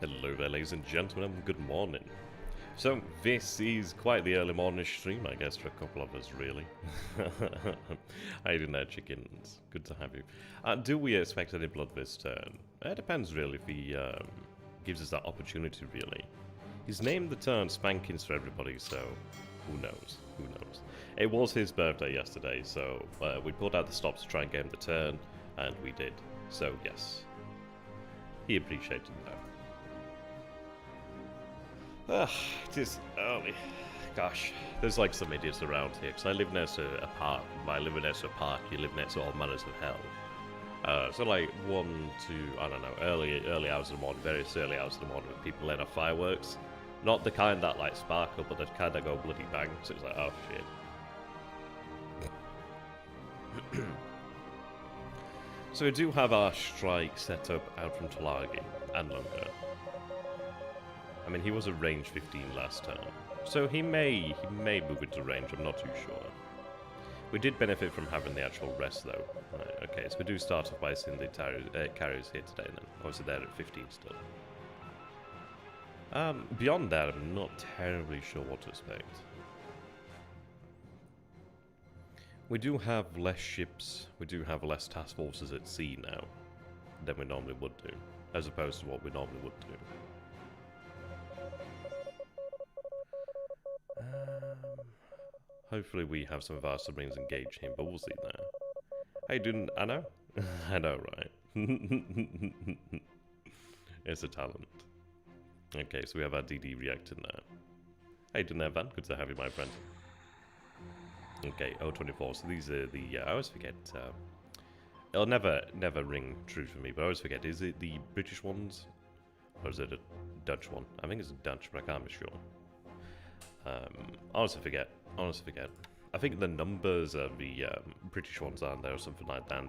Hello there, ladies and gentlemen, good morning. So, this is quite the early morning stream, I guess, for a couple of us, really. How you doing there, chickens? Good to have you. Do we expect any blood this turn? It depends, really, if he gives us that opportunity, really. He's named the turn Spankings for everybody, so who knows? Who knows? It was his birthday yesterday, so we pulled out the stops to try and get him the turn, and we did. So, yes. He appreciated that. It is early. Gosh, there's like some idiots around here, because I live next to a park. By living next to a park, you live next to all manners of hell. So like 1 to, I don't know, early hours of the morning, very early hours of the morning, with people letting off fireworks. Not the kind that like sparkle, but the kind that go bloody bang. So it's like, oh shit. So we do have our strike set up out from Tulagi and longer. I mean, he was a range 15 last turn, so he may move into range, I'm not too sure. We did benefit from having the actual rest, though. Right, okay, so we do start off by seeing the carriers here today, then. Obviously, they're at 15 still. Beyond that, I'm not terribly sure what to expect. We do have less ships, we do have less task forces at sea now than we normally would do, as opposed to what we normally would do. Hopefully we have some of our submarines engage him, but we'll see there. How you doing, Anna? I know, right? It's a talent. Okay, so we have our DD reactor now. How you doing there, Van? Good to have you, my friend. Okay, 024, so these are the, I always forget, it'll never ring true for me, but I always forget, is it the British ones? Or is it a Dutch one? I think it's a Dutch, but I can't be sure. Honestly forget. I think the numbers of the British ones aren't there or something like that,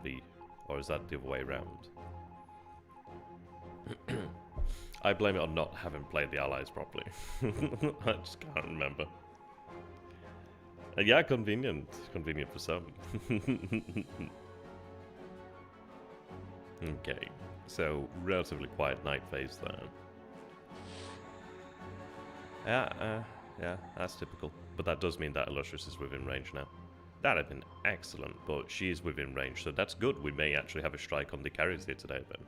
or is that the other way around? I blame it on not having played the Allies properly. I just can't remember. Yeah, convenient. Convenient for some. Okay, so relatively quiet night phase there. Yeah, that's typical. But that does mean that Illustrious is within range now. That'd have been excellent, but she is within range, so that's good. We may actually have a strike on the carriers here today, then.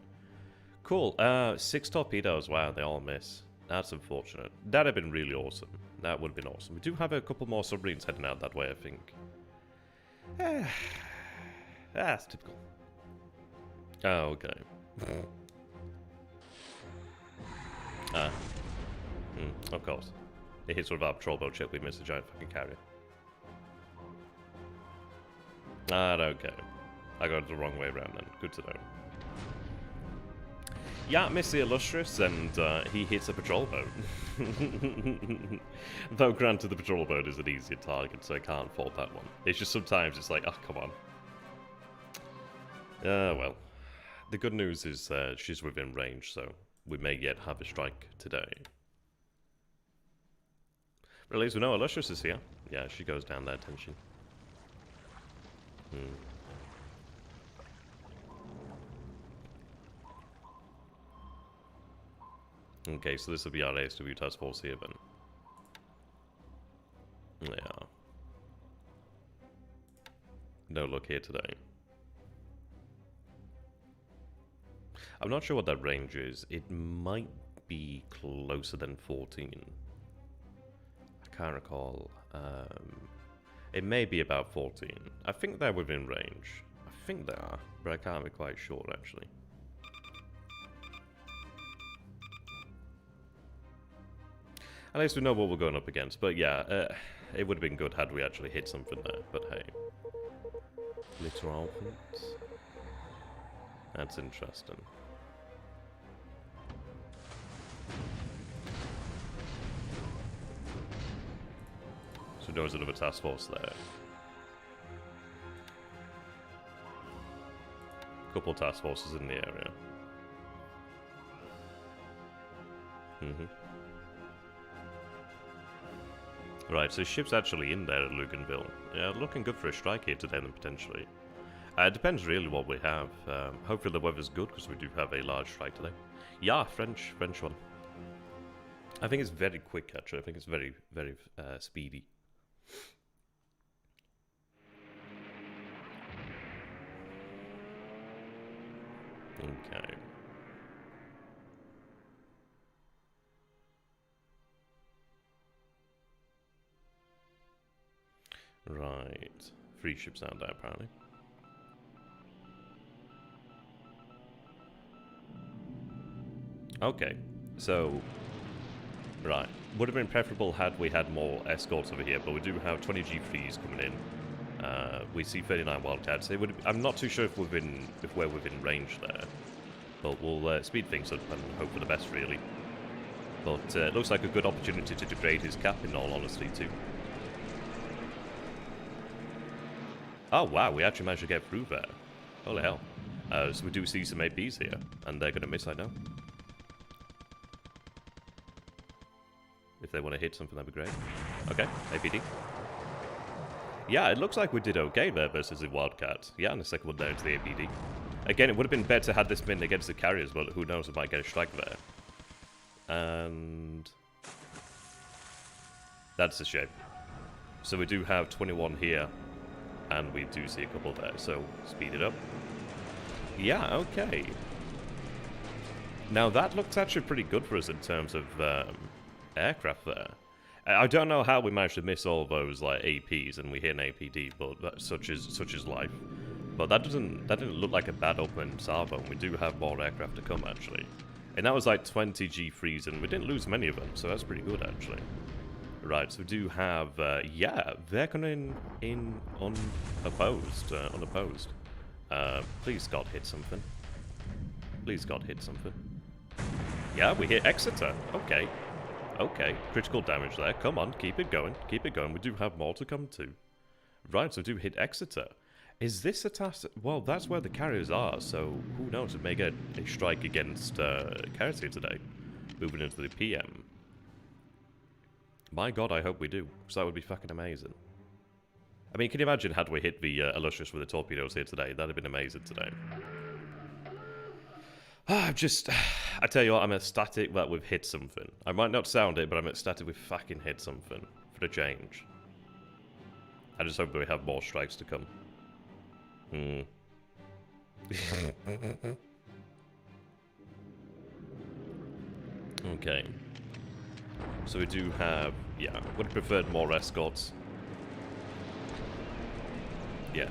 Cool. 6 torpedoes. Wow, they all miss. That's unfortunate. That'd have been really awesome. That would have been awesome. We do have a couple more submarines heading out that way, I think. That's typical. Oh, okay. Of course. It hits one of our patrol boat ship, we missed a giant fucking carrier. Okay. I got it the wrong way around then. Good to know. Yeah, miss the Illustrious, and he hits a patrol boat. Though granted, the patrol boat is an easier target, so I can't fault that one. It's just sometimes it's like, oh, come on. Well. The good news is she's within range, so we may yet have a strike today. But at least we know Illustrious is here. Yeah, she goes down there, tension. Okay, so this will be our ASW task force here, then. Yeah. No luck here today. I'm not sure what that range is. It might be closer than 14. I can't recall. It may be about 14. I think they're within range. I think they are, but I can't be quite sure, actually. At least we know what we're going up against. But yeah, it would have been good had we actually hit something there. But hey. Littoral points. That's interesting. So there's another task force there. Couple task forces in the area. Right, so ship's actually in there at Luganville. Yeah, looking good for a strike here today then, potentially. It depends really what we have. Hopefully the weather's good, because we do have a large strike today. Yeah, French one. I think it's very quick, actually. I think it's very, very speedy. Okay. Right. 3 ships out there, apparently. Okay. So, right. Would have been preferable had we had more escorts over here, but we do have 20 G3s coming in. We see 39 Wildcats. I'm not too sure if we're within range there, but we'll speed things up and hope for the best, really. But it looks like a good opportunity to degrade his cap, in all honesty, too. Oh wow, we actually managed to get through there. Holy hell. So we do see some APs here, and they're gonna miss, I know. If they want to hit something, that'd be great. Okay, APD. Yeah, it looks like we did okay there versus the Wildcat. Yeah, and the second one down to the APD. Again, it would have been better had this been against the carriers, but who knows, we might get a strike there. And that's a shame. So we do have 21 here, and we do see a couple there, so speed it up. Yeah, okay. Now that looks actually pretty good for us in terms of aircraft there. I don't know how we managed to miss all those like APs and we hit an APD, but such is life. But that didn't look like a bad open salvo, and we do have more aircraft to come actually. And that was like 20 G3s, and we didn't lose many of them, so that's pretty good actually. Right, so we do have yeah, they're coming in unopposed. Please God hit something. Please God hit something. Yeah, we hit Exeter. Okay. Okay, critical damage there. Come on, keep it going. Keep it going. We do have more to come to. Right, so we do hit Exeter. Is this a task? Well, that's where the carriers are, so who knows? We may get a strike against carriers here today. Moving into the PM. My God, I hope we do, because that would be fucking amazing. I mean, can you imagine had we hit the Illustrious with the torpedoes here today? That'd have been amazing today. I tell you what, I'm ecstatic that we've hit something. I might not sound it, but I'm ecstatic we've fucking hit something. For the change. I just hope that we have more strikes to come. Okay. So we do have, yeah, would have preferred more escorts. Yeah,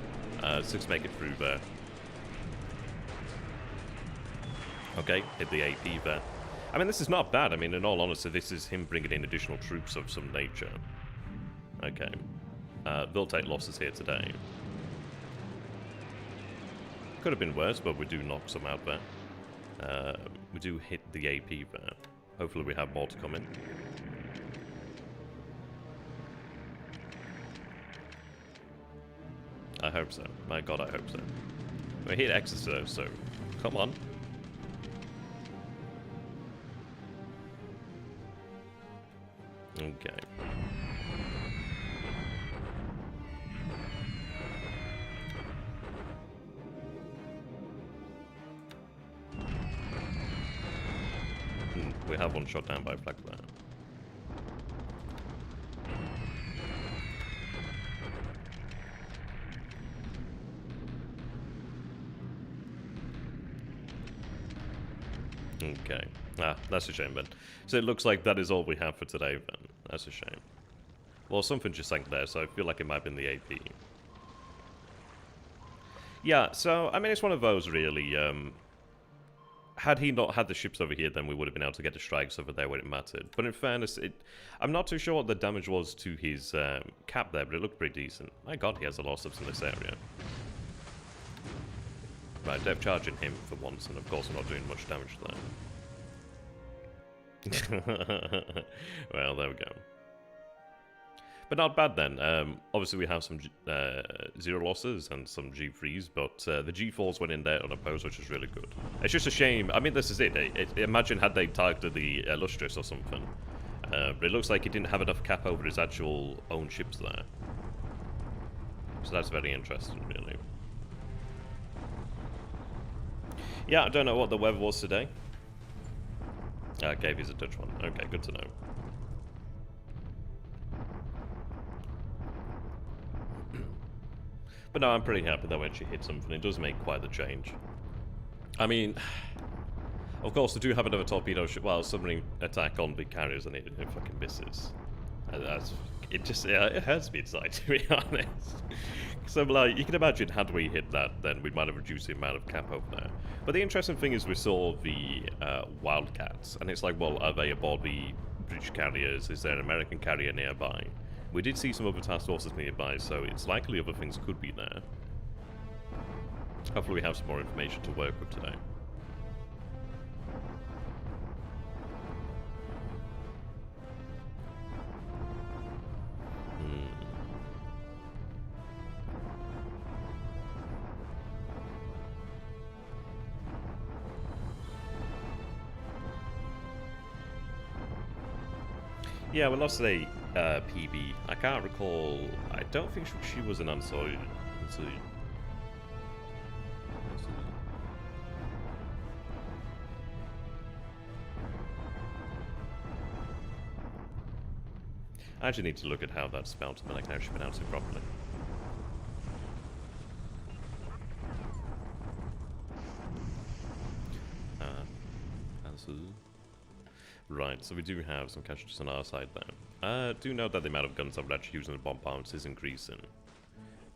6 make it through there. Okay, hit the AP there. I mean, this is not bad. I mean, in all honesty, this is him bringing in additional troops of some nature. Okay. They'll take losses here today. Could have been worse, but we do knock some out there. We do hit the AP there. Hopefully we have more to come in. I hope so. My God, I hope so. We hit Exeter, so come on. Okay. We have one shot down by flag there. Okay. Ah, that's a shame then. So it looks like that is all we have for today then. That's a shame. Well, something just sank there, so I feel like it might have been the AP. Yeah, so, I mean, it's one of those, really. Had he not had the ships over here, then we would have been able to get the strikes over there where it mattered. But in fairness, I'm not too sure what the damage was to his cap there, but it looked pretty decent. My God, he has a lot of subs in this area. Right, depth charging him for once, and of course we're not doing much damage there. Well, there we go. But not bad then. Obviously we have some 0 losses and some G3s, but the G4s went in there unopposed, which is really good. It's just a shame. I mean, this is it. Imagine had they targeted the Illustrious or something. But it looks like he didn't have enough cap over his actual own ships there. So that's very interesting, really. Yeah, I don't know what the weather was today. Okay, he's a Dutch one. Okay, good to know. But no, I'm pretty happy that we actually hit something. It does make quite the change. I mean, of course, they do have another torpedo ship. Well, submarine attack on big carriers, and it fucking misses. It just, yeah, it hurts me inside, to be honest. So, like, you can imagine, had we hit that, then we might have reduced the amount of cap over there. But the interesting thing is we saw the Wildcats, and it's like, well, are they aboard the British carriers? Is there an American carrier nearby? We did see some other task forces nearby, so it's likely other things could be there. Hopefully we have some more information to work with today. Yeah, we lost a PB. I can't recall. I don't think she was an unsoiled. I actually need to look at how that's spelled, and then I can actually pronounce it properly. Right, so we do have some casualties on our side there. Do note that the amount of guns that we're actually using the bombardments is increasing.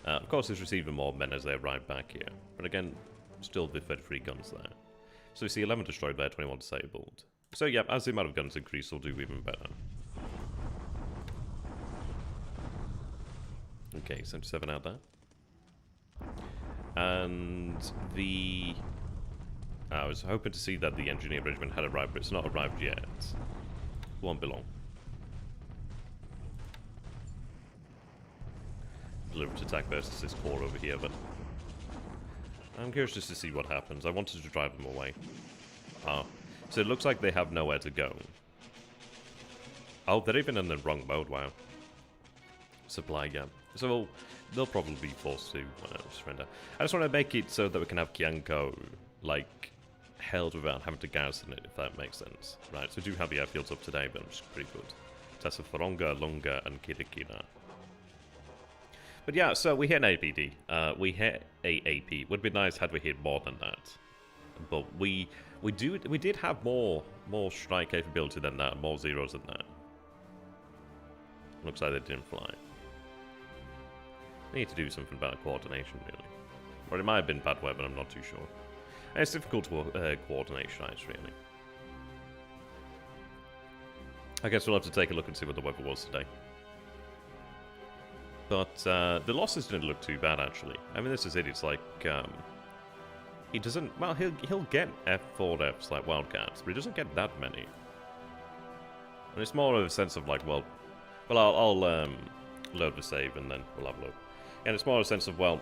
Of course, it's receiving more men as they arrive back here, but again, still the 33 guns there. So we see 11 destroyed there, 21 disabled. So yeah, as the amount of guns increase, we'll do even better. Okay, 77 out there. And the... I was hoping to see that the engineer regiment had arrived, but it's not arrived yet. Won't be long. Delivered to attack versus this core over here, but I'm curious just to see what happens. I wanted to drive them away. Ah, so it looks like they have nowhere to go. Oh, they're even in the wrong mode, wow. Supply gap. So they'll probably be forced to surrender. I just want to make it so that we can have Kianko, like, held without having to garrison it, if that makes sense. Right, so we do have the airfields up today, but it's pretty good. Tessa Foronga, Lunga, and Kirikira. But yeah, so we hit an APD. We hit a AP. Would be nice had we hit more than that. But we did have more strike capability than that, more zeros than that. Looks like they didn't fly. We need to do something about coordination, really. Or it might have been bad weather, I'm not too sure. And it's difficult to coordinate strikes, really. I guess we'll have to take a look and see what the weather was today. But the losses didn't look too bad, actually. I mean, this is it. It's like he doesn't. Well, he'll get F4Fs like Wildcats, but he doesn't get that many. And it's more of a sense of like, well, I'll load the save and then we'll have a look. And it's more a sense of, well,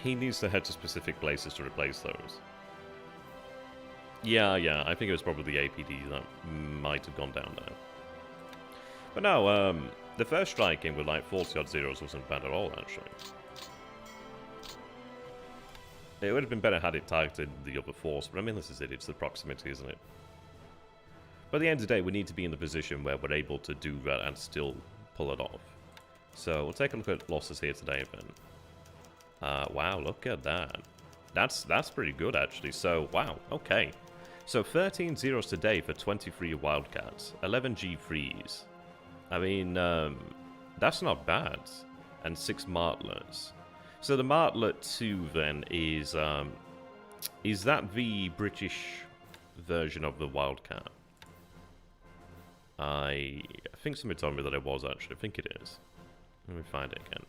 he needs to head to specific places to replace those. Yeah, I think it was probably the APD that might have gone down there. But no, the first strike in with like 40-odd zeros wasn't bad at all, actually. It would have been better had it targeted the other force, but I mean, this is it. It's the proximity, isn't it? But at the end of the day, we need to be in the position where we're able to do that and still pull it off. So we'll take a look at losses here today, then. Wow, look at that. That's pretty good, actually. So, wow, okay. So 13 zeros today for 23 Wildcats, 11 G3s. I mean, that's not bad. And 6 Martlets. So the Martlet 2 then is that the British version of the Wildcat? I think somebody told me that it was, actually. I think it is. Let me find it again.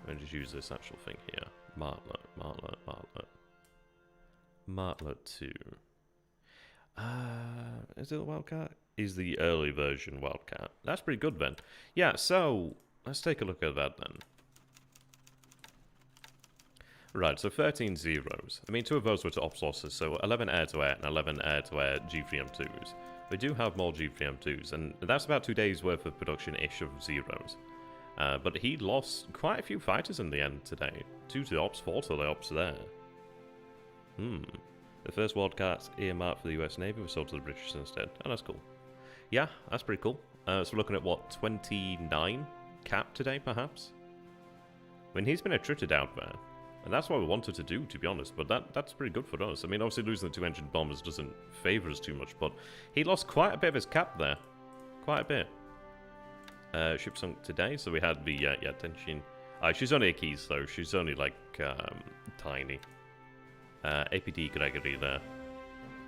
I'm going to just use this actual thing here. Martlet 2. Is it the Wildcat? Is the early version Wildcat. That's pretty good then. Yeah, so let's take a look at that then. Right, so 13 zeros. I mean, 2 of those were to ops losses, so 11 air-to-air and 11 air-to-air G3M2s. We do have more G3M2s, and that's about 2 days worth of production-ish of zeros. But he lost quite a few fighters in the end today. 2 to the ops, 4 to the ops there. The first Wildcats earmarked for the US Navy was sold to the British instead. Oh, that's cool. Yeah, that's pretty cool. So we're looking at, what, 29 cap today, perhaps? I mean, he's been attrited out there. And that's what we wanted to do, to be honest, but that's pretty good for us. I mean, obviously losing the 2-engine bombers doesn't favour us too much, but he lost quite a bit of his cap there. Quite a bit. Ship sunk today, so we had the, tension. She's only a keys, though. She's only, like, tiny. APD Gregory there.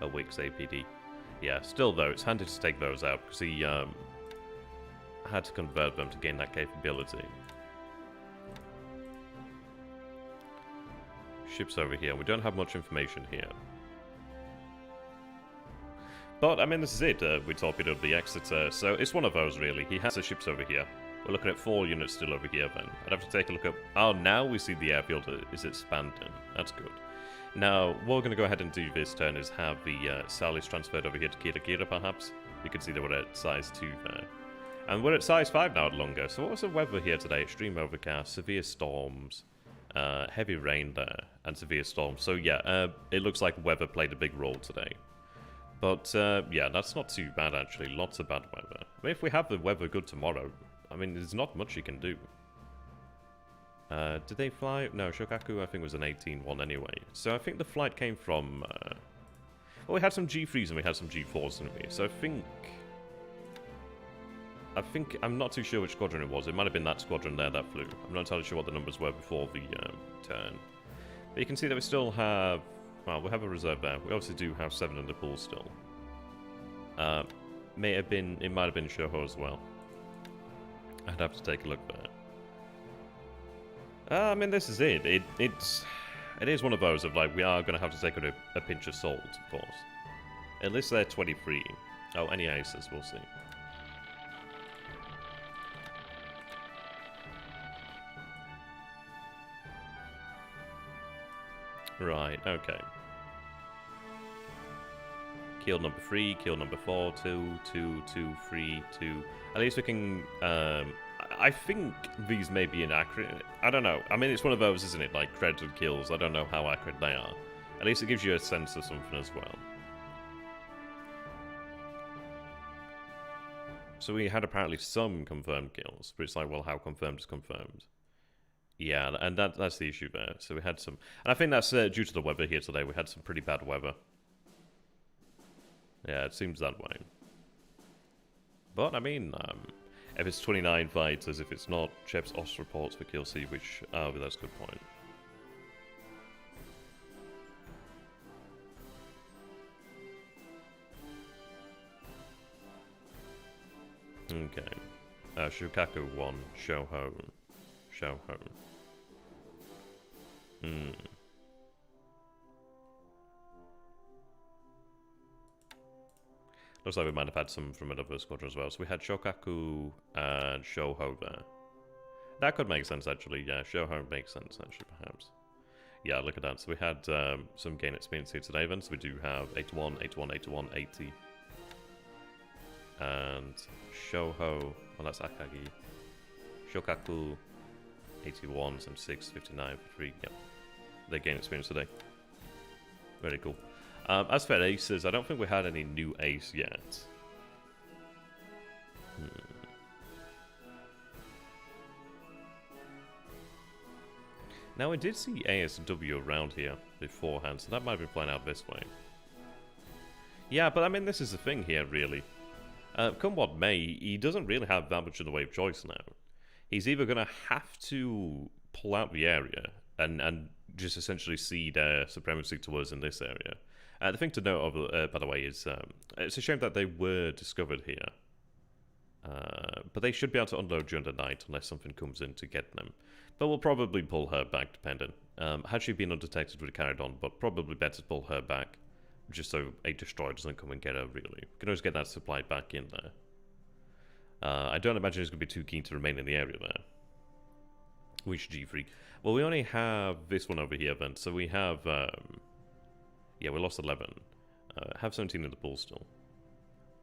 A Wix APD. Yeah, still, though, it's handy to take those out, because he, had to convert them to gain that capability. Ships over here. We don't have much information here. But, I mean, this is it. We torpedoed the Exeter, so it's one of those, really. He has the ships over here. We're looking at 4 units still over here, then. I'd have to take a look at... Oh, now we see the airfield is expanding. That's good. Now, what we're going to go ahead and do this turn is have the Sallies transferred over here to Kira, perhaps. You can see that we're at size 2 there. And we're at size 5 now at longer. So what was the weather here today? Extreme overcast, severe storms... heavy rain there, and severe storms. So yeah, it looks like weather played a big role today. But yeah, that's not too bad actually, lots of bad weather. I mean, if we have the weather good tomorrow, I mean, there's not much you can do. Did they fly? No, Shokaku I think was an 18-1 anyway. So I think the flight came from... well, we had some G3s and we had some G4s, didn't we? So I think, I'm not too sure which squadron it was. It might have been that squadron there that flew. I'm not entirely sure what the numbers were before the turn. But you can see that we still have, well, we have a reserve there. We obviously do have 7 in the pool still. It might have been Shoho as well. I'd have to take a look there. I mean, this is it. It is one of those of, like, we are going to have to take it a pinch of salt, of course. At least they're 23. Oh, any aces, we'll see. Right, okay. Kill number 3, kill number 4, 2, 2, 2, 3, 2. At least we can, I think these may be inaccurate. I don't know. I mean, it's one of those, isn't it? Like, credited kills. I don't know how accurate they are. At least it gives you a sense of something as well. So we had apparently some confirmed kills, but it's like, well, how confirmed is confirmed? Yeah, and that's the issue there. So we had some... And I think that's due to the weather here today. We had some pretty bad weather. Yeah, it seems that way. But, I mean, if it's 29 fighters, if it's not, Chep's OS reports for kill C, which... Oh, but that's a good point. Okay. Shukaku 1, Shoho. Shoho. Looks like we might have had some from another squadron as well. So we had Shokaku and Shoho there. That could make sense, actually. Yeah, Shoho makes sense, actually, perhaps. Yeah, look at that. So we had some gain experience here today, then. So we do have 81, 81, 81, 80. And Shoho, well, that's Akagi. Shokaku, 81, some 6, 59, 3. Yep. They gain experience today. Very cool. As for aces, I don't think we had any new ace yet. Now, I did see ASW around here beforehand, so that might have been playing out this way. Yeah, but I mean, this is the thing here, really. Come what may, he doesn't really have that much in the way of choice now. He's either going to have to pull out the area and just essentially cede supremacy to us in this area. The thing to note, by the way, is it's a shame that they were discovered here. But they should be able to unload during the night unless something comes in to get them. But we'll probably pull her back, depending. Had she been undetected, we'd have carried on, but probably better to pull her back, just so a destroyer doesn't come and get her, really. We can always get that supply back in there. I don't imagine he's going to be too keen to remain in the area there. Which G3? Well, we only have this one over here, then. So we have... yeah, we lost 11. Have 17 in the pool still.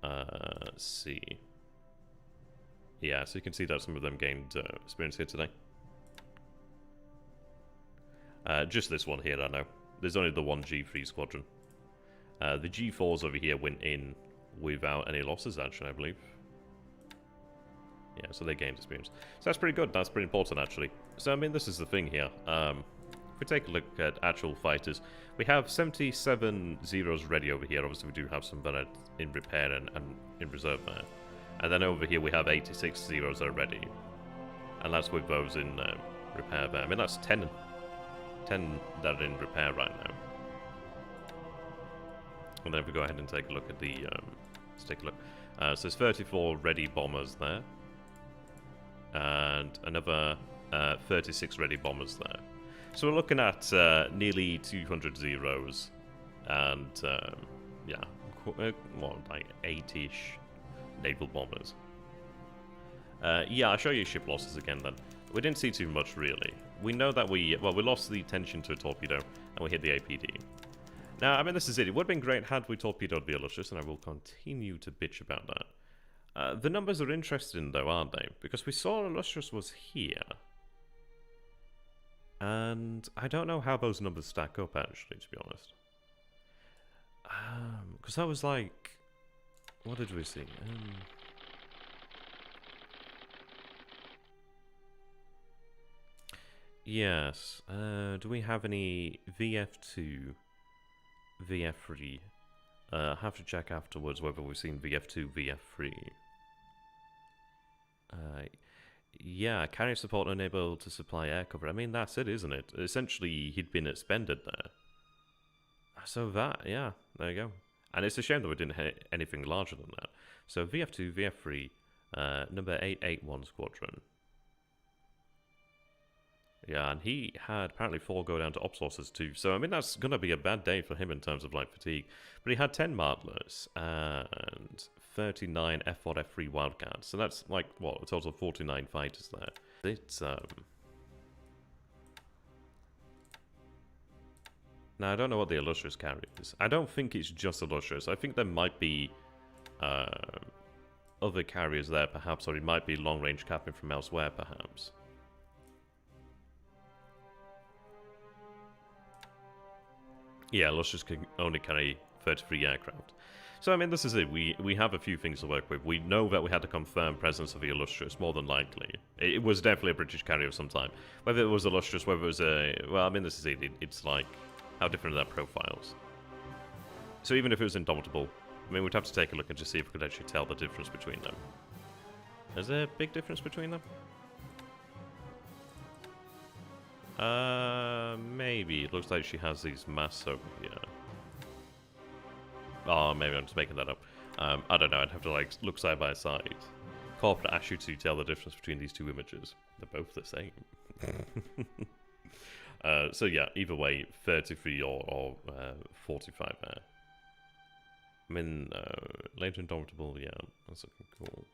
Let's see. Yeah, so you can see that some of them gained experience here today. Just this one here, I know. There's only the one G3 squadron. The G4s over here went in without any losses, actually, I believe. Yeah, so they gained experience. So that's pretty good. That's pretty important, actually. So, I mean, this is the thing here. If we take a look at actual fighters, we have 77 Zeros ready over here. Obviously, we do have some that are in repair and in reserve there. And then over here, we have 86 Zeros that are ready. And that's with those in repair there. I mean, that's 10 that are in repair right now. And then if we go ahead and take a look at the... let's take a look. So there's 34 ready bombers there. And another 36 ready bombers there. So we're looking at nearly 200 Zeros. And, yeah, what, like 8-ish naval bombers. Yeah, I'll show you ship losses again then. We didn't see too much, really. We know that we lost the tension to a torpedo, and we hit the APD. Now, I mean, this is it. It would have been great had we torpedoed the Illustrious, and I will continue to bitch about that. The numbers are interesting, though, aren't they? Because we saw Illustrious was here. And I don't know how those numbers stack up, actually, to be honest. Because that was like... What did we see? Yes. Do we have any VF2, VF3? I have to check afterwards whether we've seen VF2, VF3. Yeah, carrier support unable to supply air cover. I mean, that's it, isn't it? Essentially, he'd been expended there. So that, yeah, there you go. And it's a shame that we didn't hit anything larger than that. So VF2, VF3, number 881 Squadron. Yeah, and he had apparently 4 go down to ops losses too. So, I mean, that's going to be a bad day for him in terms of light fatigue. But he had 10 Martlers and 39 F1, F3 Wildcats. So that's like, what, a total of 49 fighters there. It's, Now, I don't know what the Illustrious carries. I don't think it's just Illustrious. I think there might be other carriers there, perhaps, or it might be long-range capping from elsewhere, perhaps. Yeah, Illustrious can only carry 33 aircraft. So, I mean, this is it. We have a few things to work with. We know that we had a confirmed presence of the Illustrious, more than likely. It was definitely a British carrier of some time. Whether it was Illustrious, whether it was a... Well, I mean, this is it. It's like... How different are their profiles? So even if it was Indomitable, I mean, we'd have to take a look and just see if we could actually tell the difference between them. Is there a big difference between them? Maybe. It looks like she has these masks over here. Oh, maybe I'm just making that up. I don't know. I'd have to, like, look side by side. Corporate asks you to tell the difference between these two images. They're both the same. So yeah, either way, 33 or 45 there. I mean, later Indomitable, yeah, that's looking cool.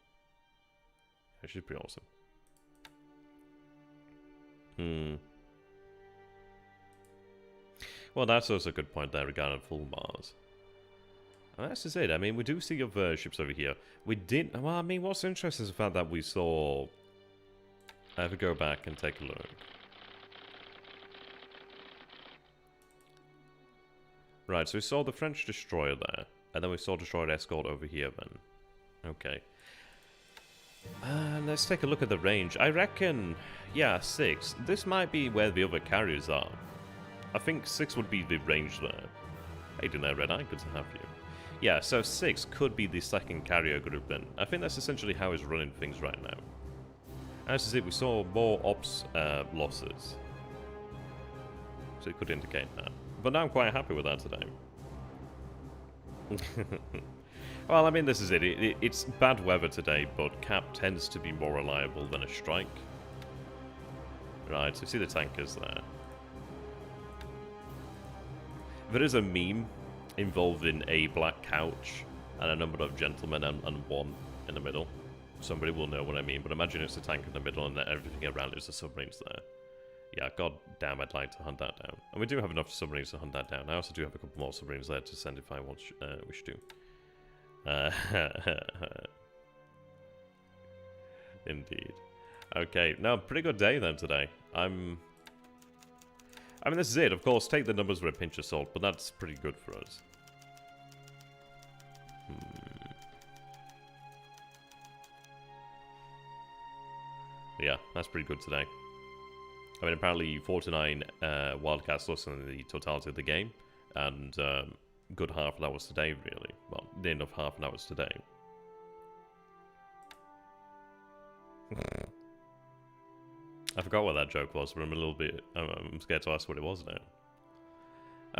Yeah, she's pretty awesome. Well, that's also a good point there regarding full Mars. And that's just it. I mean, we do see other ships over here. We did... Well, I mean, what's interesting is the fact that we saw... I have to go back and take a look. Right, so we saw the French destroyer there, and then we saw destroyer escort over here then. Okay. Let's take a look at the range. I reckon, yeah, 6. This might be where the other carriers are. I think 6 would be the range there. Hey, doing there, Red Eye? Good to have you. Yeah, so 6 could be the second carrier group then. I think that's essentially how he's running things right now. As is it, we saw more ops losses. So it could indicate that. But now I'm quite happy with that today. Well, I mean, this is it. It's bad weather today, but Cap tends to be more reliable than a Strike. Right, so see the tankers there. There is a meme involving a black couch and a number of gentlemen and one in the middle. Somebody will know what I mean, but imagine it's a tank in the middle and everything around it is the submarines there. Yeah, god damn, I'd like to hunt that down. And we do have enough submarines to hunt that down. I also do have a couple more submarines there to send if I wish to. Indeed. Okay, no, pretty good day then today. I mean, this is it. Of course, take the numbers with a pinch of salt, but that's pretty good for us. yeah, that's pretty good today. I mean, apparently 49 Wildcats less than the totality of the game, and good half an hours today, really. Well, the end of half an hours today. I forgot what that joke was, but I'm a little bit... I'm scared to ask what it was now.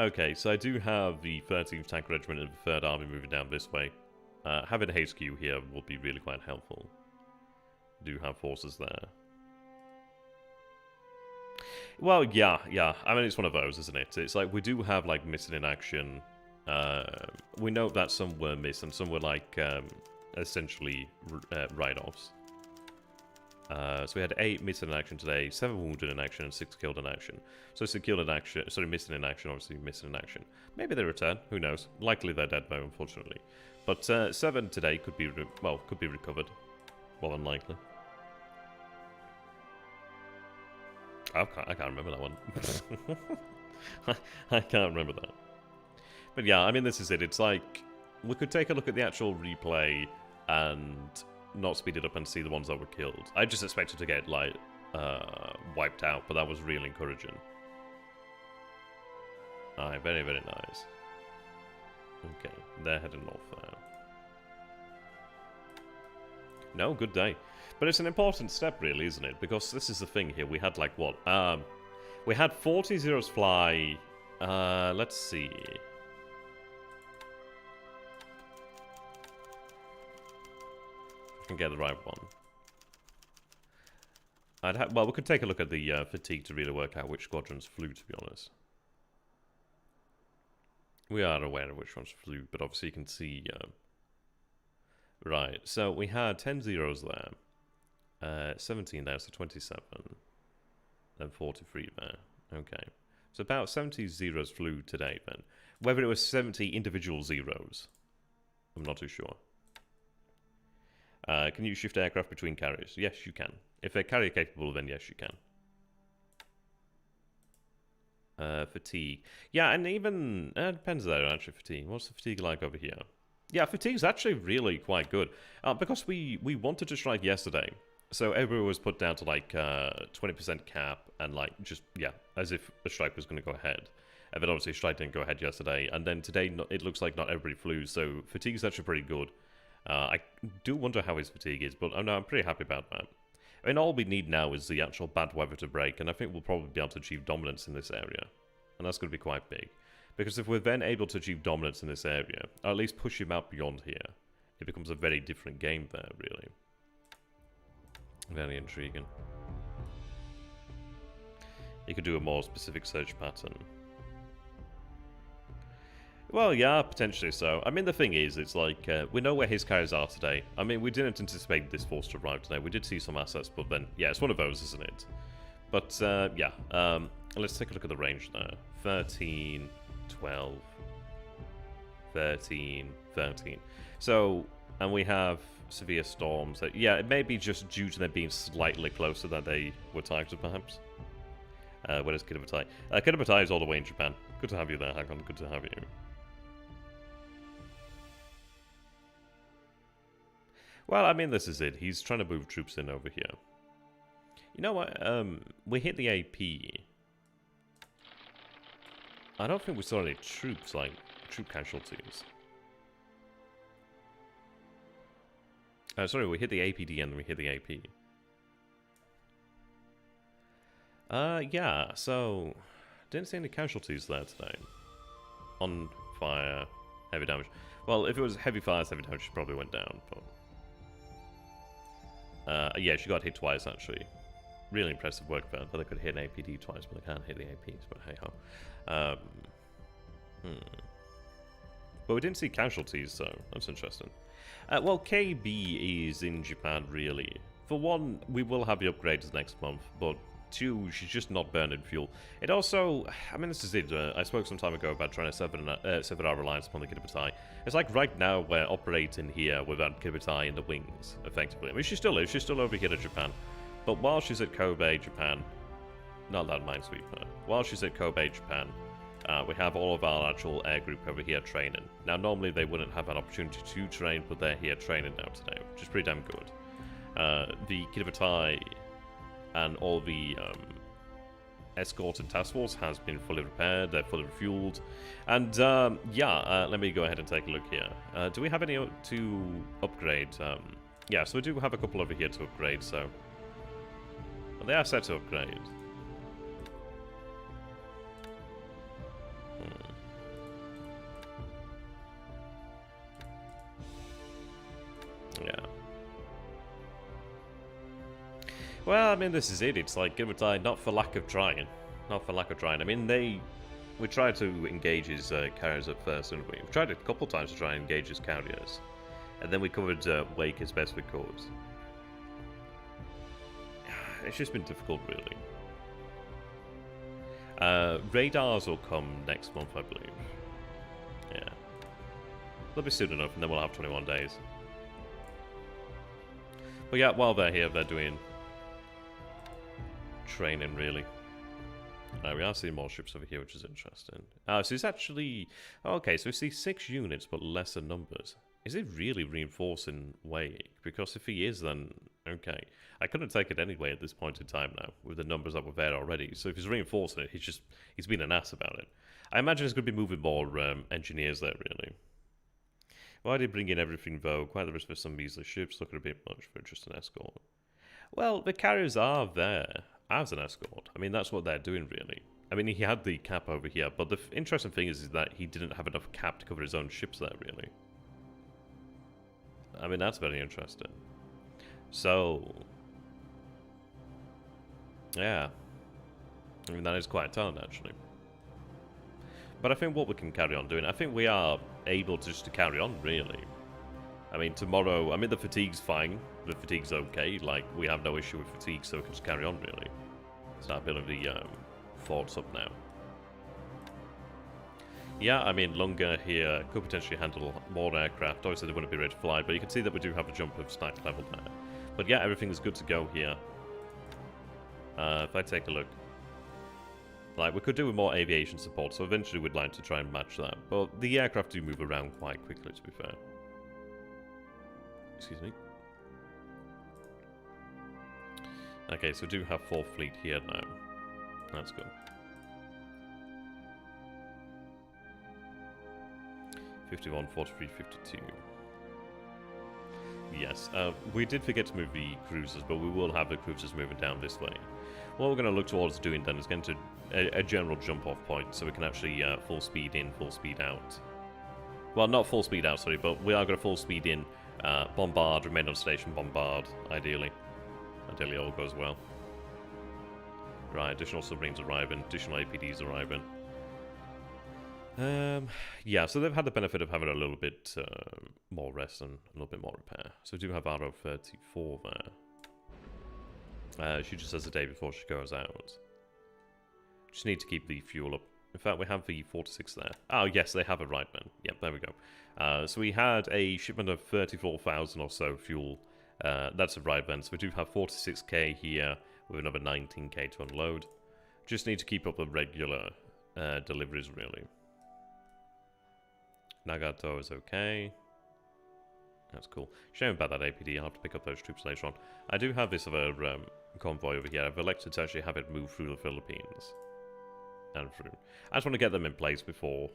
Okay, so I do have the 13th Tank Regiment of the 3rd Army moving down this way. Having a HQ here will be really quite helpful. Do have forces there. Well, yeah. I mean, it's one of those, isn't it? It's like, we do have, like, missing in action. We know that some were missed, and some were, like, essentially write-offs. So we had 8 missing in action today, 7 wounded in action, and 6 killed in action. So 6 killed in action, sorry, missing in action, obviously missing in action. Maybe they return, who knows? Likely they're dead though, unfortunately. But 7 today could be, could be recovered. More than likely. I can't remember that one. I can't remember that. But yeah, I mean, this is it. It's like, we could take a look at the actual replay and not speed it up and see the ones that were killed. I just expected to get, like, wiped out, but that was really encouraging. Alright, very, very nice. Okay, they're heading north there. No, good day. But it's an important step, really, isn't it? Because this is the thing here. We had, like, what? We had 40 Zeros fly. Let's see. Can get the right one. Well, we could take a look at the fatigue to really work out which squadrons flew, to be honest. We are aware of which ones flew, but obviously you can see... right, so we had 10 zeros there. 17 there, so 27. Then 43 there. Okay. So about 70 zeros flew today, then. Whether it was 70 individual zeros, I'm not too sure. Can you shift aircraft between carriers? Yes, you can. If they're carrier capable, then yes, you can. Fatigue. Yeah, and even... it depends there, actually, fatigue. What's the fatigue like over here? Yeah, fatigue's actually really quite good. Because we wanted to strike yesterday. So everyone was put down to, like, 20% cap. And, like, just, yeah, as if a strike was going to go ahead. And then, obviously, strike didn't go ahead yesterday. And then today, it looks like not everybody flew. So fatigue's actually pretty good. I do wonder how his fatigue is, but no, I'm pretty happy about that. I mean, all we need now is the actual bad weather to break, and I think we'll probably be able to achieve dominance in this area. And that's going to be quite big. Because if we're then able to achieve dominance in this area, or at least push him out beyond here, it becomes a very different game there, really. Very intriguing. You could do a more specific search pattern. Well, yeah, potentially so. I mean, the thing is, it's like, we know where his carriers are today. I mean, we didn't anticipate this force to arrive today. We did see some assets, but then, yeah, it's one of those, isn't it? But, yeah, let's take a look at the range there. 13, 12, 13, 13. So, and we have severe storms. That, yeah, it may be just due to them being slightly closer than they were targeted, perhaps. Where is Kitabatai? Kitabatai is all the way in Japan. Good to have you there, Hakon. Good to have you. Well, I mean, this is it. He's trying to move troops in over here. You know what? We hit the AP. I don't think we saw any troops, like, troop casualties. Sorry, we hit the APD and then we hit the AP. Yeah, so... Didn't see any casualties there today. On fire, heavy damage. Well, if it was heavy fires, heavy damage probably went down, but... yeah, she got hit twice, actually. Really impressive work there. But they could hit an APD twice, but they can't hit the APs, but hey-ho. But we didn't see casualties, so that's interesting. Well, KB is in Japan, really. For one, we will have the upgrades next month, but two, she's just not burning fuel. It also, I mean, this is it. I spoke some time ago about trying to sever our reliance upon the Kitabatai. It's like right now we're operating here without Kitabatai in the wings, effectively. I mean, she still is. She's still over here in Japan. But while she's at Kobe, Japan, not that Minesweeper. While she's at Kobe, Japan, we have all of our actual air group over here training. Now, normally they wouldn't have an opportunity to train, but they're here training now today, which is pretty damn good. The Kitabatai and all the escort and task force has been fully repaired, they're fully refueled, and let me go ahead and take a look here. Do we have any to upgrade? Yeah, so we do have a couple over here to upgrade, so they are set to upgrade. Yeah. Well, I mean, this is it. It's like, give or die, not for lack of trying. Not for lack of trying. I mean, we tried to engage his carriers at first, didn't we? We tried a couple times to try and engage his carriers. And then we covered Wake as best we could. It's just been difficult, really. Radars will come next month, I believe. Yeah. They'll be soon enough, and then we'll have 21 days. But yeah, while they're here, they're doing training, really. We are seeing more ships over here, which is interesting. So it's actually... Okay, so we see 6 units, but lesser numbers. Is it really reinforcing Wake? Because if he is, then... Okay. I couldn't take it anyway at this point in time now, with the numbers that were there already. So if he's reinforcing it, he's been an ass about it. I imagine he's going to be moving more engineers there, really. Why did he bring in everything, though? Quite the risk for some measly ships. Looking a bit much for just an escort. Well, the carriers are there as an escort. I mean, that's what they're doing, really. I mean, he had the cap over here, but the interesting thing is that he didn't have enough cap to cover his own ships there, really. I mean, that's very interesting. So... yeah. I mean, that is quite a talent, actually. But I think what we can carry on doing, I think we are able just to carry on, really. I mean, tomorrow, I mean, the fatigue's fine. The fatigue's okay. Like, we have no issue with fatigue, so we can just carry on, really. Start building the forts up now. Yeah, I mean, Lunga here could potentially handle more aircraft. Obviously, they wouldn't be ready to fly, but you can see that we do have a jump of snack level there. But yeah, everything is good to go here. If I take a look. Like, we could do with more aviation support, so eventually we'd like to try and match that. But the aircraft do move around quite quickly, to be fair. Excuse me. Okay, so we do have 4th fleet here now. That's good. 51, 43, 52. Yes, we did forget to move the cruisers, but we will have the cruisers moving down this way. What we're going to look towards doing then is getting to a general jump-off point, so we can actually full speed in, full speed out. Well, not full speed out, sorry, but we are going to full speed in, bombard, remain on station, bombard, ideally. Ideally all goes well. Right, additional submarines arriving, additional APDs arriving. Yeah, so they've had the benefit of having a little bit more rest and a little bit more repair. So we do have RO-34 there. She just says the day before she goes out. Just need to keep the fuel up. In fact, we have the 46 there. Oh, yes, they have arrived then. Yep, there we go. So we had a shipment of 34,000 or so fuel. That's arrived then. So we do have 46k here with another 19k to unload. Just need to keep up the regular deliveries, really. Nagato is okay. That's cool. Shame about that APD. I'll have to pick up those troops later on. I do have this other convoy over here. I've elected to actually have it move through the Philippines. And through. I just want to get them in place before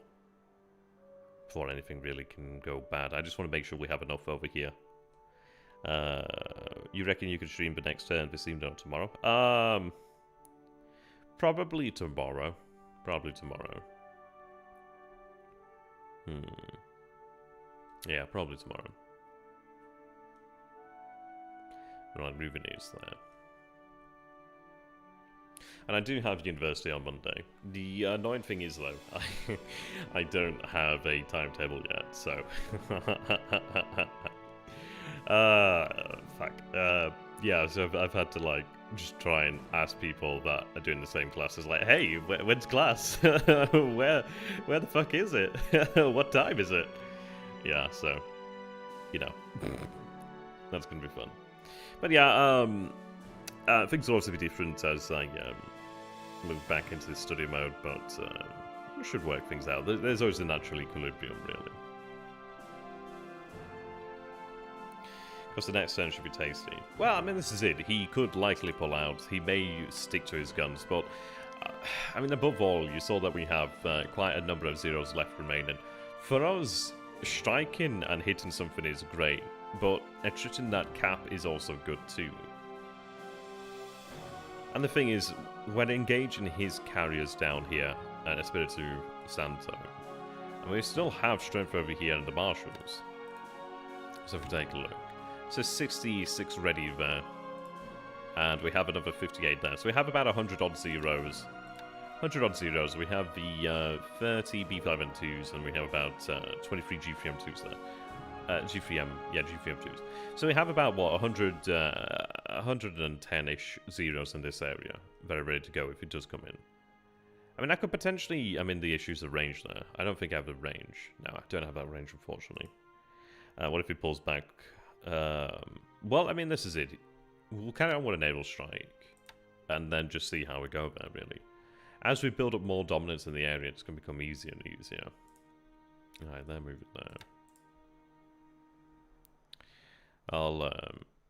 anything really can go bad. I just want to make sure we have enough over here. You reckon you could stream the next turn this evening or tomorrow? Probably tomorrow. Probably tomorrow. Yeah, probably tomorrow. Right, moving news there. And I do have university on Monday. The annoying thing is, though, I don't have a timetable yet, so... fuck. Yeah, so I've had to, like, just try and ask people that are doing the same classes, like, hey, when's class? where the fuck is it? What time is it? Yeah, so, you know, that's gonna be fun. But yeah, things will also be different as I move back into the study mode, but we should work things out. There's always a natural equilibrium, really. Because the next turn should be tasty. Well, I mean, this is it. He could likely pull out. He may stick to his guns, but I mean, above all, you saw that we have quite a number of zeros left remaining. For us, striking and hitting something is great, but extracting that cap is also good too. And the thing is, when engaging his carriers down here, and Espiritu Santo, and we still have strength over here in the marshals. So if we take a look. So 66 ready there. And we have another 58 there. So we have about 100 odd zeros. 100 odd zeros. We have the 30 B5M2s, and we have about 23 G3M2s there. G3M2s. So we have about, what, 110-ish zeros in this area. Very ready to go if it does come in. I mean, I could potentially... I mean, the issue's the range there. I don't think I have the range. No, I don't have that range, unfortunately. What if he pulls back? Well, I mean, this is it. We'll carry on with a naval strike. And then just see how we go there, really. As we build up more dominance in the area, it's going to become easier and easier. Alright, they're moving there. I'll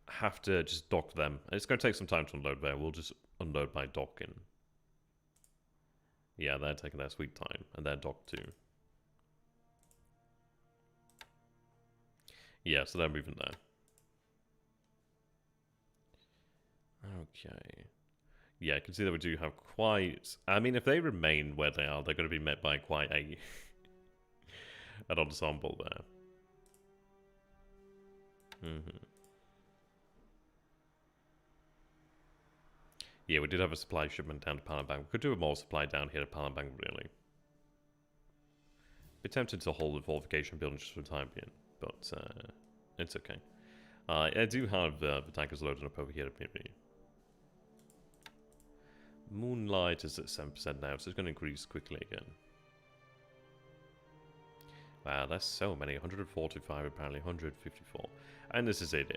have to just dock them. It's going to take some time to unload there. We'll just unload by docking. Yeah, they're taking their sweet time. And they're docked too. Yeah, so they're moving there. Okay. Yeah, I can see that we do have quite... I mean, if they remain where they are, they're going to be met by quite a... an ensemble there. Yeah, we did have a supply shipment down to Palembang. We could do a more supply down here at Palembang, really. Be tempted to hold the fortification building just for the time being, but it's okay. I do have the tankers loaded up over here at Miri. Moonlight is at 7% now, so it's going to increase quickly again. Wow, that's so many. 145 apparently, 154. And this is it.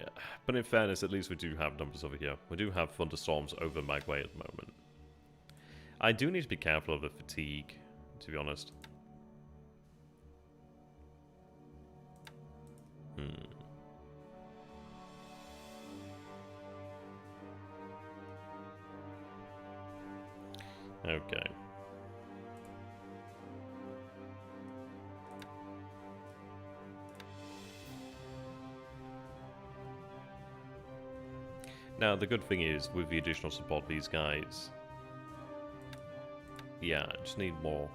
But in fairness, at least we do have numbers over here. We do have thunderstorms over Magway at the moment. I do need to be careful of the fatigue, to be honest. Okay. Now, the good thing is, with the additional support, these guys... Yeah, I just need more.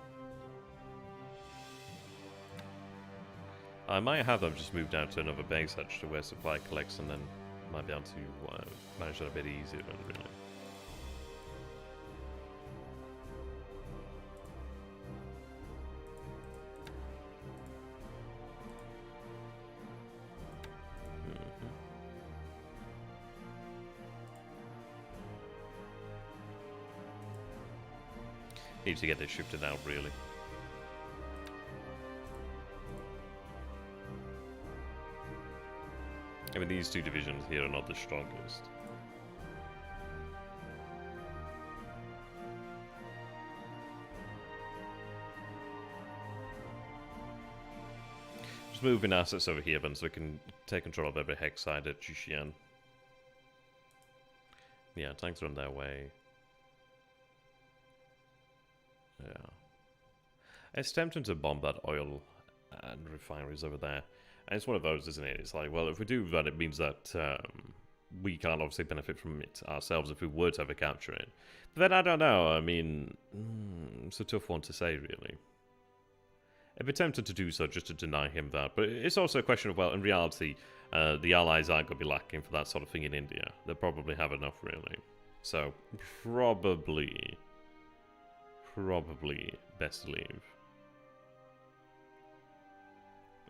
I might have them just move down to another base, actually, where supply collects, and then might be able to manage that a bit easier, than really. Need to get this shifted out, really. I mean, these two divisions here are not the strongest. Just moving assets over here, then, so we can take control of every hex side at Chixian. Yeah, tanks are on their way. Yeah. It's tempting to bomb that oil and refineries over there. And it's one of those, isn't it? It's like, well, if we do that, it means that we can't obviously benefit from it ourselves if we were to ever capture it. But then I don't know. I mean, it's a tough one to say, really. It'd be tempted to do so just to deny him that. But it's also a question of, well, in reality, the Allies aren't going to be lacking for that sort of thing in India. They'll probably have enough, really. So, probably best to leave.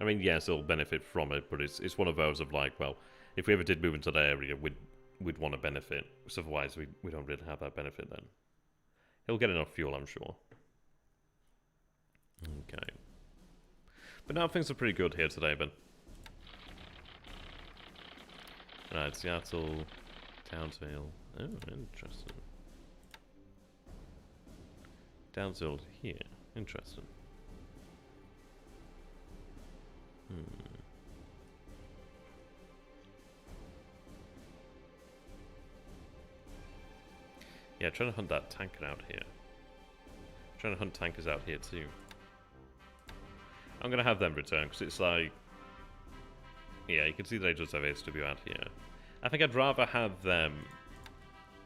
I mean, yes, it'll benefit from it, but it's one of those of like, well, if we ever did move into that area, we'd want to benefit. So otherwise, we don't really have that benefit then. He'll get enough fuel, I'm sure. Okay. But now things are pretty good here today, Ben. Alright, Seattle, Townsville. Oh, interesting. Townsville here. Interesting. Yeah, trying to hunt that tanker out here. Trying to hunt tankers out here too. I'm gonna have them return because it's like, yeah, you can see they just have SW out here. I think I'd rather have them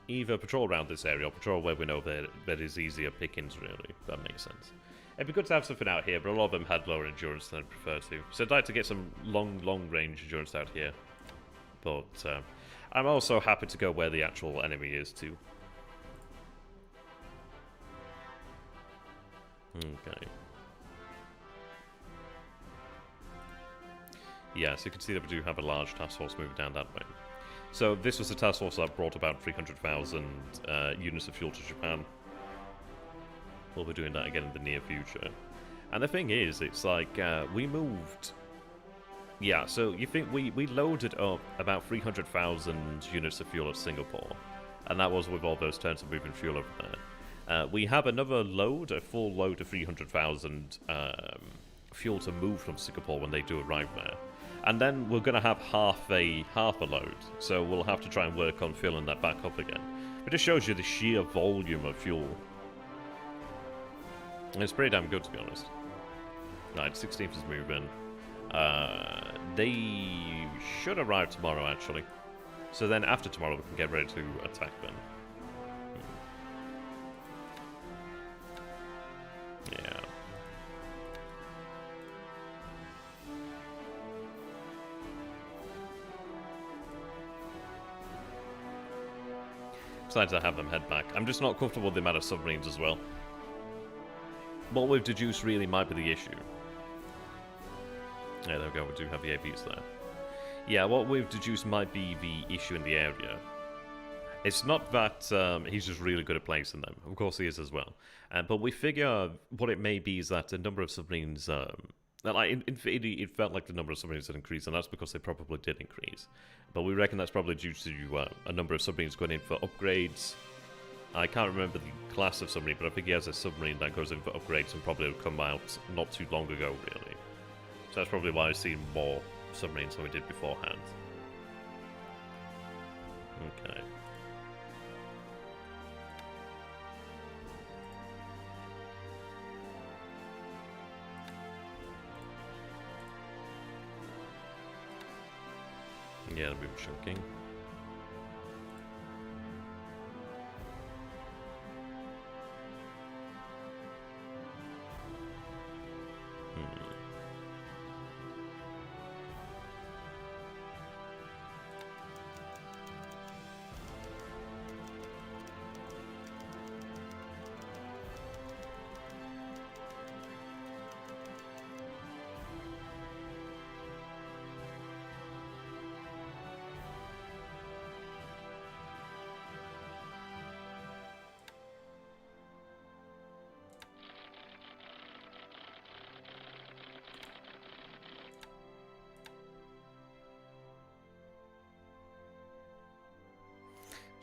either patrol around this area or patrol where we know that is easier pickings, really. If that makes sense. It'd be good to have something out here, but a lot of them had lower endurance than I'd prefer to. So I'd like to get some long range endurance out here. But I'm also happy to go where the actual enemy is too. Okay. Yeah, so you can see that we do have a large task force moving down that way. So this was the task force that brought about 300,000 units of fuel to Japan. We'll be doing that again in the near future. And the thing is, it's like, we moved... Yeah, so you think we loaded up about 300,000 units of fuel at Singapore. And that was with all those turns of moving fuel over there. We have another load, a full load of 300,000 fuel to move from Singapore when they do arrive there. And then we're going to have half a load, so we'll have to try and work on filling that back up again. But it just shows you the sheer volume of fuel. And it's pretty damn good, to be honest. Right, 16th is moving. They should arrive tomorrow, actually. So then after tomorrow, we can get ready to attack them. Yeah. Excited to have them head back. I'm just not comfortable with the amount of submarines as well. What we've deduced really might be the issue. Yeah, there we go, we do have the AVs there. Yeah, what we've deduced might be the issue in the area. It's not that he's just really good at placing them. Of course he is as well. But we figure what it may be is that a number of submarines... like in theory, it felt like the number of submarines had increased, and that's because they probably did increase. But we reckon that's probably due to a number of submarines going in for upgrades. I can't remember the class of submarine, but I think he has a submarine that goes in for upgrades and probably will come out not too long ago, really. So that's probably why I've seen more submarines than we did beforehand. Okay. Yeah, we were chunking.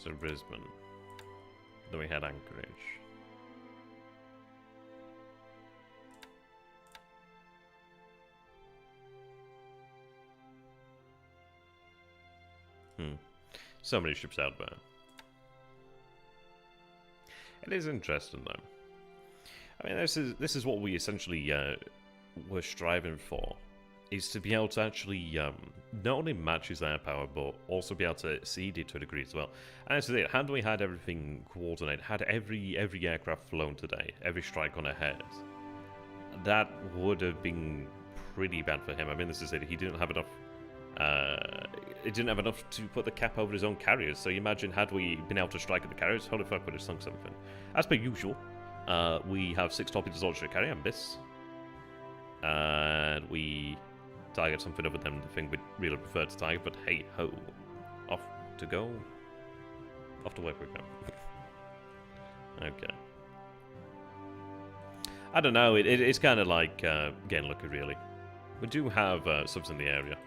So Brisbane. Then we had Anchorage. So many ships out there. It is interesting though. I mean, this is what we essentially were striving for. Is to be able to actually not only match his air power, but also be able to exceed it to a degree as well. And this is it. Had we had everything coordinated, had every aircraft flown today, every strike on ahead, that would have been pretty bad for him. I mean, this is it. He didn't have enough. It didn't have enough to put the cap over his own carriers. So you imagine, had we been able to strike at the carriers, holy fuck, would have sunk something. As per usual, we have 6 torpedoes launched at carrier, miss, and we target something other than the thing we'd really prefer to target, but hey ho. Off to go. Off to work we go. Okay. I don't know, it's kind of like getting lucky, really. We do have subs in the area.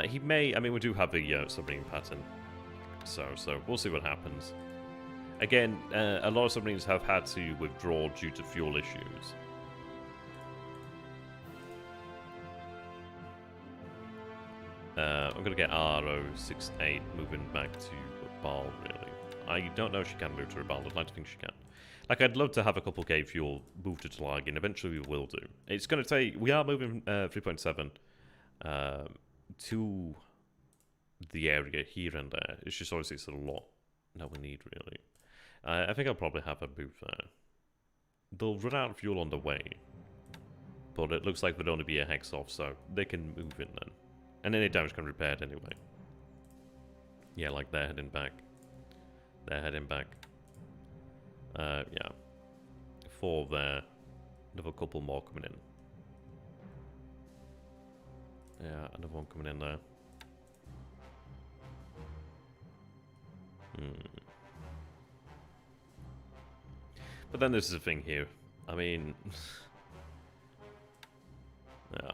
He may, I mean, we do have the submarine pattern. So we'll see what happens. Again, a lot of submarines have had to withdraw due to fuel issues. I'm going to get RO68 moving back to Ball, really. I don't know if she can move to Rebel. I'd like to think she can. Like, I'd love to have a couple K fuel moved to Talag, and eventually we will do. It's going to take... We are moving 3.7 to the area here and there. It's just obviously it's a lot that we need, really. I think I'll probably have a move there. They'll run out of fuel on the way. But it looks like they'd only be a hex off, so they can move in then. And any damage can be repaired anyway. Yeah, like they're heading back. They're heading back. Yeah. 4 there. Another couple more coming in. Yeah, another one coming in there. But then this is the thing here. I mean... yeah.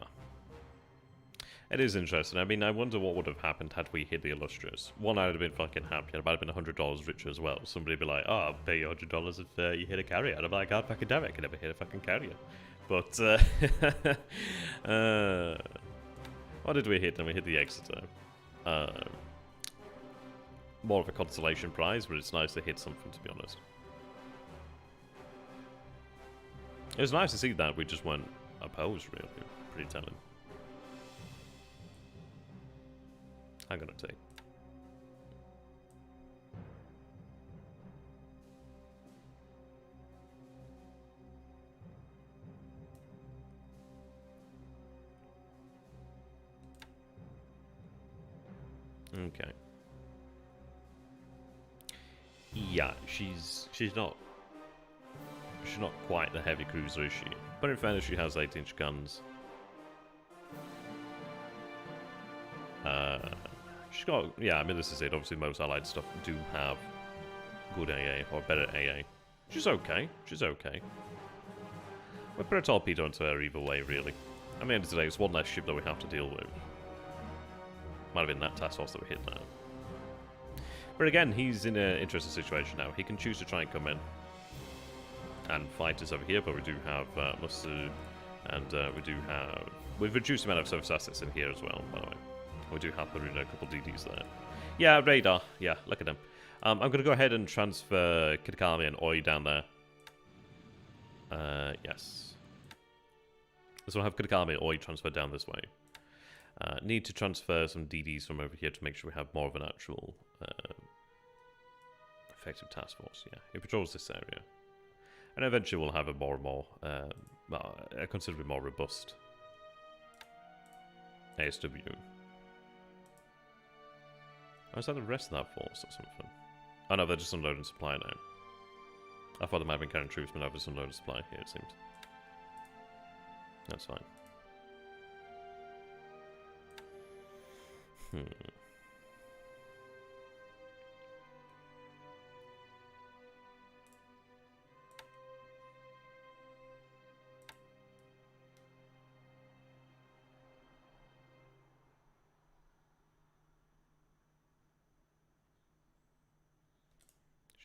It is interesting. I mean, I wonder what would have happened had we hit the Illustrious. One, I would have been fucking happy. I might have been $100 richer as well. Somebody would be like, oh, I'll pay you $100 if you hit a carrier. And I'm like, God fucking damn it, I can never hit a fucking carrier. But, what did we hit? And we hit the Exeter. More of a consolation prize, but it's nice to hit something, to be honest. It was nice to see that we just weren't opposed, really. Pretty telling. I'm gonna take. Okay. Yeah, she's not quite the heavy cruiser, is she? But in fairness, she has 8-inch guns. She's got, yeah, I mean, this is it. Obviously, most allied stuff do have good AA, or better AA. She's okay. She's okay. We'll put a torpedo into her either way, really. I mean, today it's one less ship that we have to deal with. Might have been that task force that we hit now. But again, he's in an interesting situation now. He can choose to try and come in and fight us over here, but we do have Mustard, and we do have... We've reduced the amount of surface assets in here as well, by the way. We do have a couple DDs there. Yeah, radar. Yeah, look at him. I'm going to go ahead and transfer Kitakami and Oi down there. Yes. So we'll have Kitakami and Oi transferred down this way. Need to transfer some DDs from over here to make sure we have more of an actual effective task force. Yeah, it patrols this area. And eventually we'll have a more and more, well, a considerably more robust ASW. Or is that the rest of that force or something? Oh no, they're just unloading supply now. I thought they might have been carrying troops, but now they're just unloading supply here, it seems. That's fine.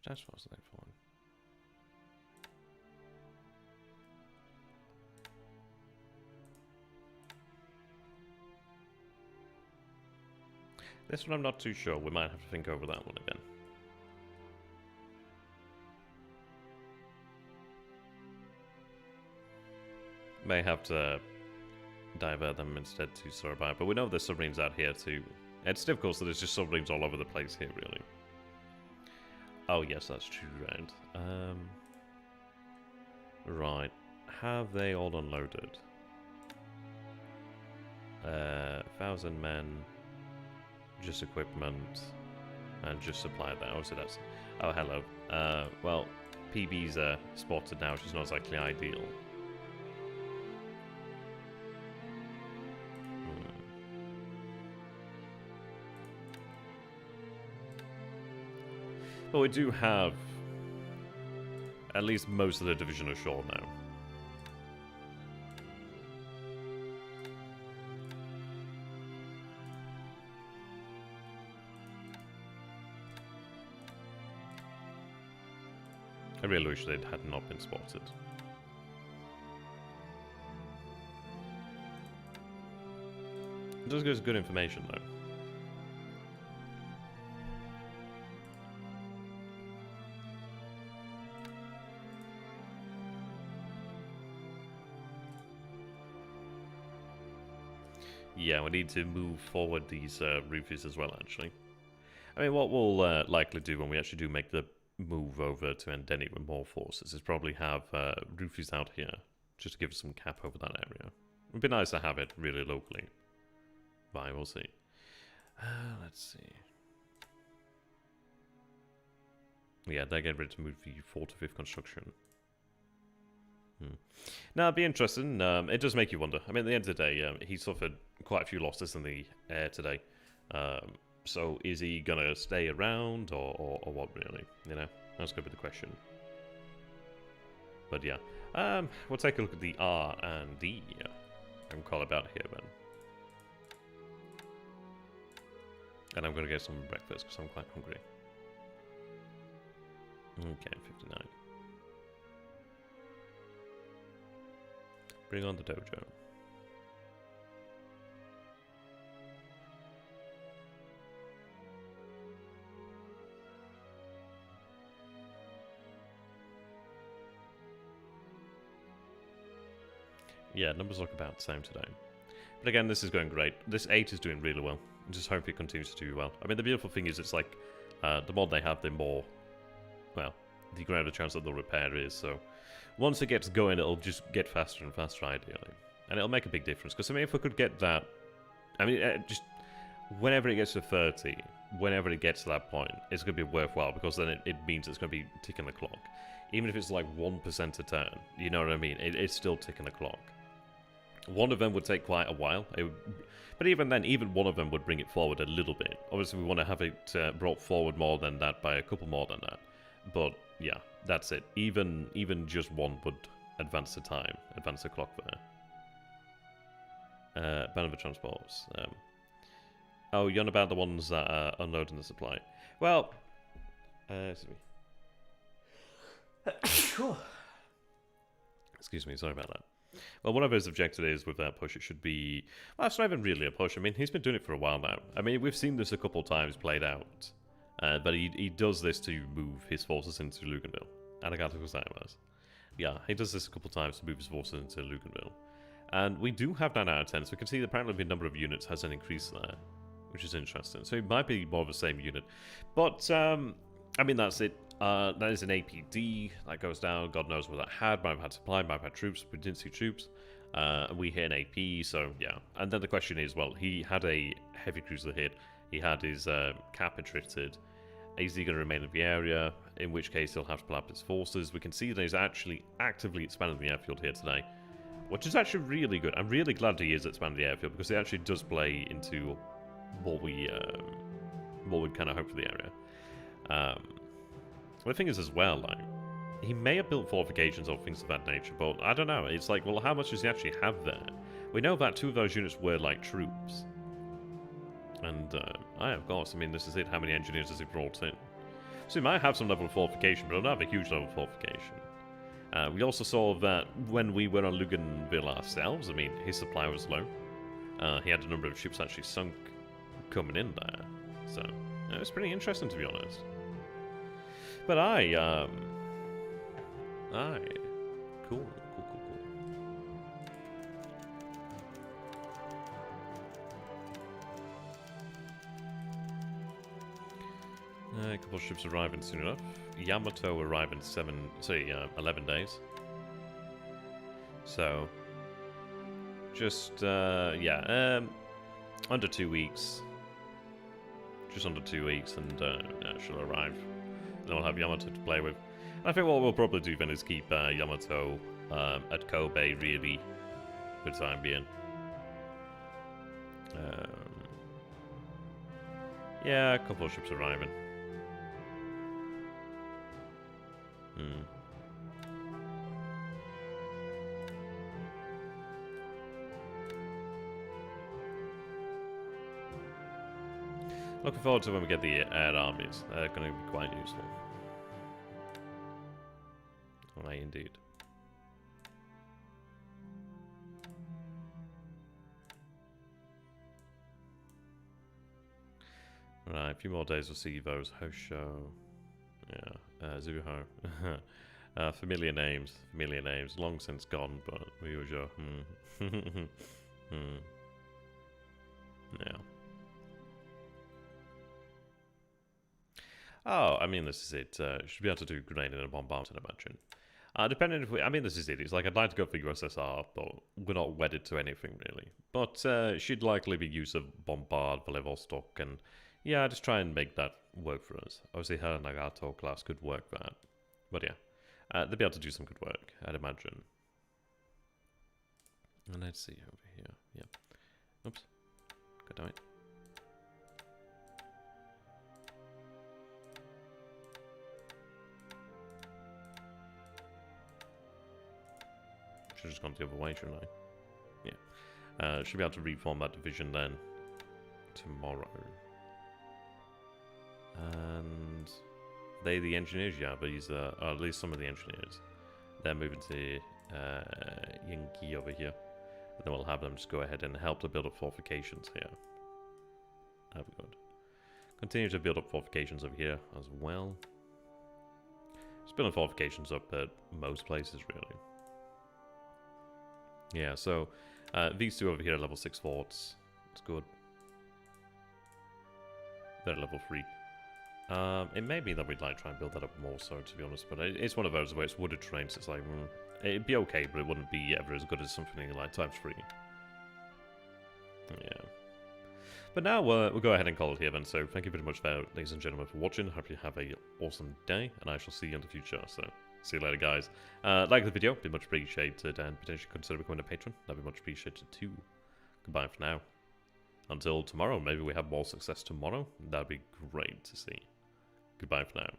Task force there for one. This one I'm not too sure. We might have to think over that one again. May have to divert them instead to Surabaya, but we know there's submarines out here too. It's difficult, so there's just submarines all over the place here, really. Oh yes, that's true, right. Right. Have they all unloaded? 1,000 men, just equipment, and just supply there. Oh, so that's... Oh, hello. Well, PB's spotted now, which is not exactly ideal. But we do have at least most of the division ashore now. I really wish they had not been spotted. It does give us good information though. Yeah, we need to move forward these roofies as well, actually. I mean, what we'll likely do when we actually do make the move over to Endeni with more forces is probably have roofies out here, just to give us some cap over that area. It'd be nice to have it really locally. But we'll see. Let's see. Yeah, they're getting ready to move the 4th to 5th construction. Now, it'd be interesting. It does make you wonder. I mean, at the end of the day, he suffered quite a few losses in the air today. So is he going to stay around or what, really? You know, that's going to be the question. But yeah, we'll take a look at the R and D. And call about here, then. And I'm going to get some breakfast because I'm quite hungry. Okay, 59. Bring on the dojo. Yeah, numbers look about the same today. But again, this is going great. This 8 is doing really well. I just hope it continues to do well. I mean, the beautiful thing is it's like, the more they have, the more, well, the greater chance that they'll repair is. So once it gets going, it'll just get faster and faster, ideally. And it'll make a big difference. Because, I mean, if we could get that, I mean, just whenever it gets to 30, whenever it gets to that point, it's going to be worthwhile. Because then it means it's going to be ticking the clock. Even if it's like 1% a turn, you know what I mean? It's still ticking the clock. One of them would take quite a while, but even then, even one of them would bring it forward a little bit. Obviously, we want to have it brought forward more than that by a couple more than that. But yeah, that's it. Even just one would advance the time, advance the clock there. Ban of the transports. Oh, you're on about the ones that are unloading the supply. Well, excuse me, sorry about that. Well, one of his objectives is with that push, it should be... Well, it's not even really a push. I mean, he's been doing it for a while now. I mean, we've seen this a couple times played out. But he does this to move his forces into Luganville. Arigato gozaimasu. Yeah, he does this a couple times to move his forces into Luganville. And we do have 9 out of 10, so we can see that apparently the number of units has an increase there. Which is interesting. So it might be more of the same unit. But, I mean, that's it. That is an APD that goes down. God knows what that had. Might have had supply, might have had troops. We didn't see troops. We hit an AP, so yeah. And then the question is, well, he had a heavy cruiser hit. He had his cap attrited. Is he going to remain in the area? In which case, he'll have to pull up his forces. We can see that he's actually actively expanding the airfield here today, which is actually really good. I'm really glad he is expanding the airfield because it actually does play into what we kind of hope for the area. The thing is as well, like, he may have built fortifications or things of that nature, but I don't know. It's like, well, how much does he actually have there? We know that 2 of those units were, like, troops. And, of course, I mean, this is it. How many engineers has he brought in? So he might have some level of fortification, but he'll not have a huge level of fortification. We also saw that when we were on Luganville ourselves, I mean, his supply was low. He had a number of ships actually sunk coming in there. So, it was pretty interesting, to be honest. But cool. A couple of ships arriving soon enough. Yamato arrive in 11 days. So, just, under 2 weeks. Just under 2 weeks, and she'll arrive. Then we'll have Yamato to play with. And I think what we'll probably do then is keep Yamato at Kobe, really, for the time being. Yeah, a couple of ships arriving. Looking forward to when we get the air armies. They're going to be quite useful. Right, indeed. Right, a few more days we'll see those. Hosho. Yeah, Zuho. Familiar names. Long since gone, but we usual. Yeah. Oh, I mean, this is it. Should be able to do grenade and a bombardment, I imagine. Depending if we... I mean, this is it. It's like, I'd like to go for USSR, but we're not wedded to anything, really. But she'd likely be use of Bombard, Vladivostok, and... Yeah, just try and make that work for us. Obviously, her Nagato class could work that. But yeah, they'd be able to do some good work, I'd imagine. And let's see over here. Yeah. Oops. God damn it. Should have just gone the other way, shouldn't I? Yeah. Should be able to reform that division then tomorrow. And they the engineers, yeah, but he's or at least some of the engineers. They're moving to Yankee over here. And then we'll have them just go ahead and help to build up fortifications here. That'd be good. Continue to build up fortifications over here as well. Just building fortifications up at most places, really. Yeah, so these two over here are level 6 forts. It's good. They're level 3. It may be that we'd like try and build that up more so, to be honest, but it's one of those where it's wooded terrain, so it's like, it'd be okay, but it wouldn't be ever as good as something like times 3. Yeah. But now we'll go ahead and call it here then, so thank you very much, ladies and gentlemen, for watching. Hope you have a awesome day, and I shall see you in the future, so see you later, guys. Like the video, be much appreciated, and potentially consider becoming a patron. That'd be much appreciated too. Goodbye for now. Until tomorrow, maybe we have more success tomorrow. That'd be great to see. Goodbye for now.